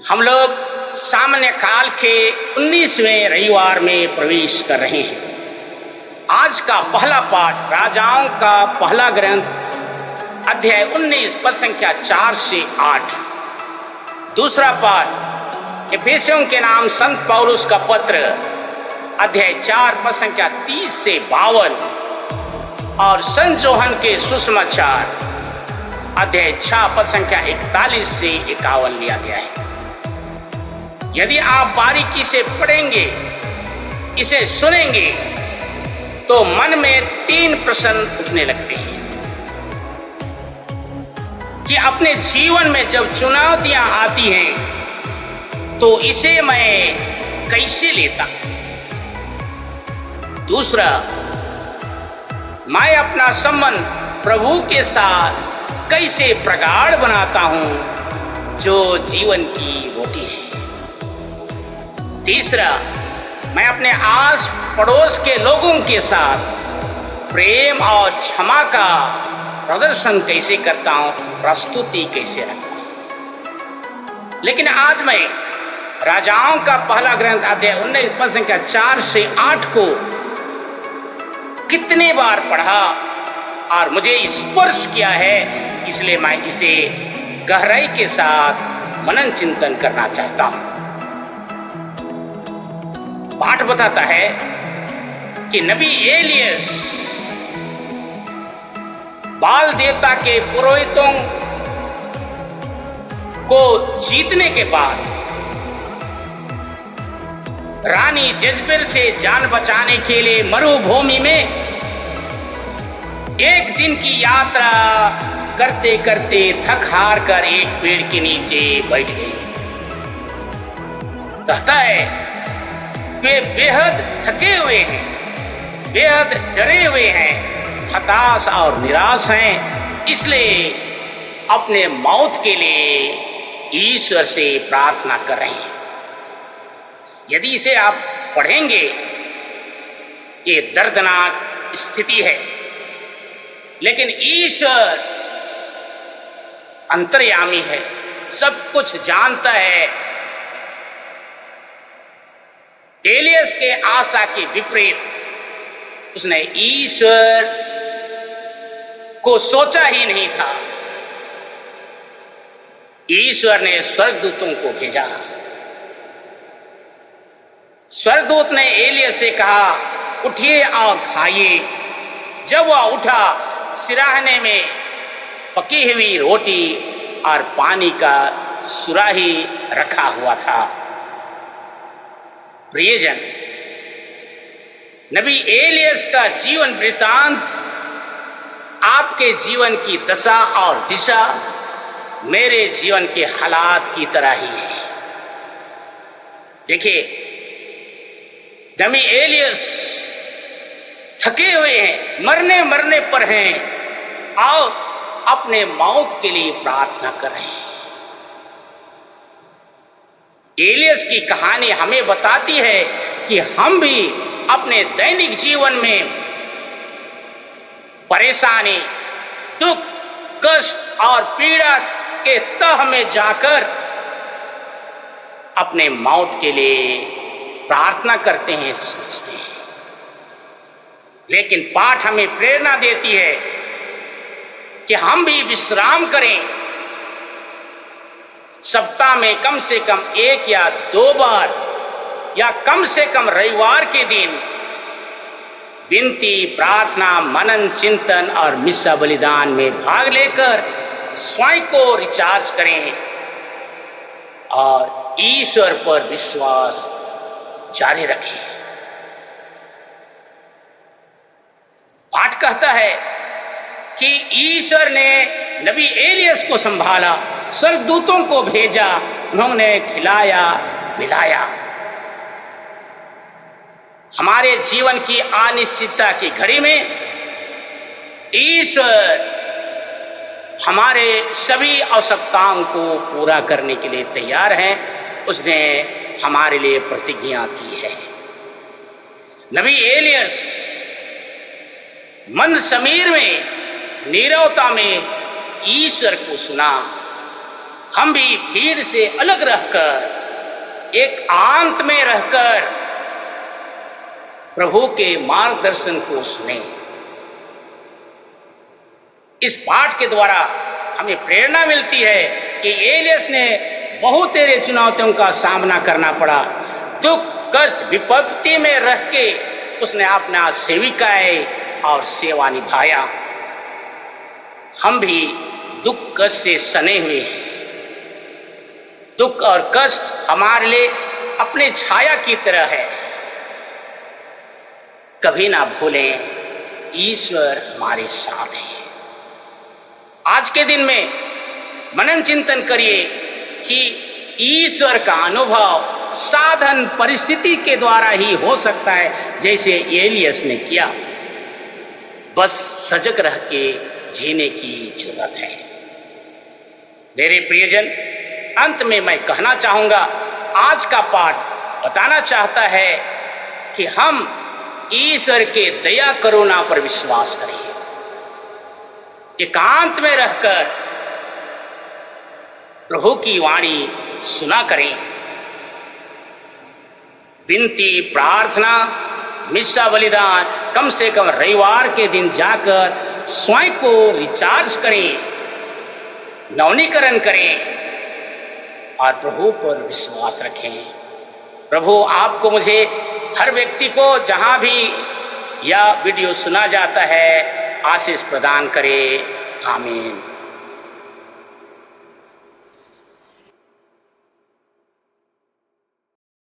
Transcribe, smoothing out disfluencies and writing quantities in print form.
हम लोग सामान्य काल के 19वें रविवार में प्रवेश कर रहे हैं। आज का पहला पाठ राजाओं का पहला ग्रंथ अध्याय 19 पद संख्या 4 से 8। दूसरा पाठ एफेसियों के नाम संत पौलुस का पत्र अध्याय 4 पद संख्या 30 से 52 और संत जोहन के सुसमाचार अध्याय 6 पद संख्या 41 से 51 लिया गया है। यदि आप बारीकी से पढ़ेंगे, इसे सुनेंगे, तो मन में 3 प्रश्न उठने लगते हैं कि अपने जीवन में जब चुनौतियां आती हैं तो इसे मैं कैसे लेता। दूसरा, मैं अपना संबंध प्रभु के साथ कैसे प्रगाढ़ बनाता हूं जो जीवन की रोटी है। तीसरा, मैं अपने आस पड़ोस के लोगों के साथ प्रेम और क्षमा का प्रदर्शन कैसे करता हूं, प्रस्तुति कैसे रखता हूं। लेकिन आज मैं राजाओं का पहला ग्रंथ अध्याय 19 पद संख्या 4 से 8 को कितने बार पढ़ा और मुझे स्पर्श किया है, इसलिए मैं इसे गहराई के साथ मनन चिंतन करना चाहता हूं। पाठ बताता है कि नबी एलियस बाल देवता के पुरोहितों को जीतने के बाद रानी जेजबेल से जान बचाने के लिए मरुभूमि में एक दिन की यात्रा करते करते थक हार कर एक पेड़ के नीचे बैठ गए। कहता है वे बेहद थके हुए हैं, बेहद डरे हुए हैं, हताश और निराश हैं, इसलिए अपने मौत के लिए ईश्वर से प्रार्थना कर रहे हैं। यदि इसे आप पढ़ेंगे, ये दर्दनाक स्थिति है, लेकिन ईश्वर अंतर्यामी है, सब कुछ जानता है। एलियस के आशा के विपरीत उसने ईश्वर को सोचा ही नहीं था। ईश्वर ने स्वर्गदूतों को भेजा। स्वर्गदूत ने एलियस से कहा, उठिए और खाइए। जब वह उठा, सिराहने में पकी हुई रोटी और पानी का सुराही रखा हुआ था। प्रियजन, नबी एलियस का जीवन वृतांत आपके जीवन की दशा और दिशा मेरे जीवन के हालात की तरह ही है। देखिए, नबी एलियस थके हुए हैं, मरने पर हैं और अपने मौत के लिए प्रार्थना कर रहे हैं। एलियस की कहानी हमें बताती है कि हम भी अपने दैनिक जीवन में परेशानी, दुख, कष्ट और पीड़ा के तह में जाकर अपने मौत के लिए प्रार्थना करते हैं, सोचते हैं। लेकिन पाठ हमें प्रेरणा देती है कि हम भी विश्राम करें। सप्ताह में कम से कम 1 या 2 बार या कम से कम रविवार के दिन विनती, प्रार्थना, मनन चिंतन और मिस्सा बलिदान में भाग लेकर स्वयं को रिचार्ज करें और ईश्वर पर विश्वास जारी रखें। पाठ कहता है कि ईश्वर ने नबी एलियस को संभाला, स्वर्गदूतों को भेजा, उन्होंने खिलाया पिलाया। हमारे जीवन की अनिश्चितता की घड़ी में ईश्वर हमारे सभी आवश्यकताओं को पूरा करने के लिए तैयार हैं। उसने हमारे लिए प्रतिज्ञा की है। नबी एलियस मंद समीर में नीरवता में ईश्वर को सुना। हम भी भीड़ से अलग रहकर, एक आंत में रहकर प्रभु के मार्गदर्शन को सुने। इस पाठ के द्वारा हमें प्रेरणा मिलती है कि एलियस ने बहुत तेरे चुनौतियों का सामना करना पड़ा। दुख कष्ट विपत्ति में रह के उसने अपना सेविकाएं और सेवा निभाया। हम भी दुख कष्ट से सने हुए हैं। दुख और कष्ट हमारे लिए अपने छाया की तरह है। कभी ना भूलें, ईश्वर हमारे साथ है। आज के दिन में मनन चिंतन करिए कि ईश्वर का अनुभव साधन परिस्थिति के द्वारा ही हो सकता है, जैसे एलियस ने किया। बस सजग रह के जीने की जरूरत है। मेरे प्रियजन, अंत में मैं कहना चाहूंगा, आज का पाठ बताना चाहता है कि हम ईश्वर के दया करुणा पर विश्वास करें। एकांत में रहकर प्रभु की वाणी सुना करें। विनती, प्रार्थना, मिस्सा बलिदान कम से कम रविवार के दिन जाकर स्वयं को रिचार्ज करें, नवनीकरण करें और प्रभु पर विश्वास रखें। प्रभु आपको, मुझे, हर व्यक्ति को जहां भी यह वीडियो सुना जाता है आशीष प्रदान करे। आमीन।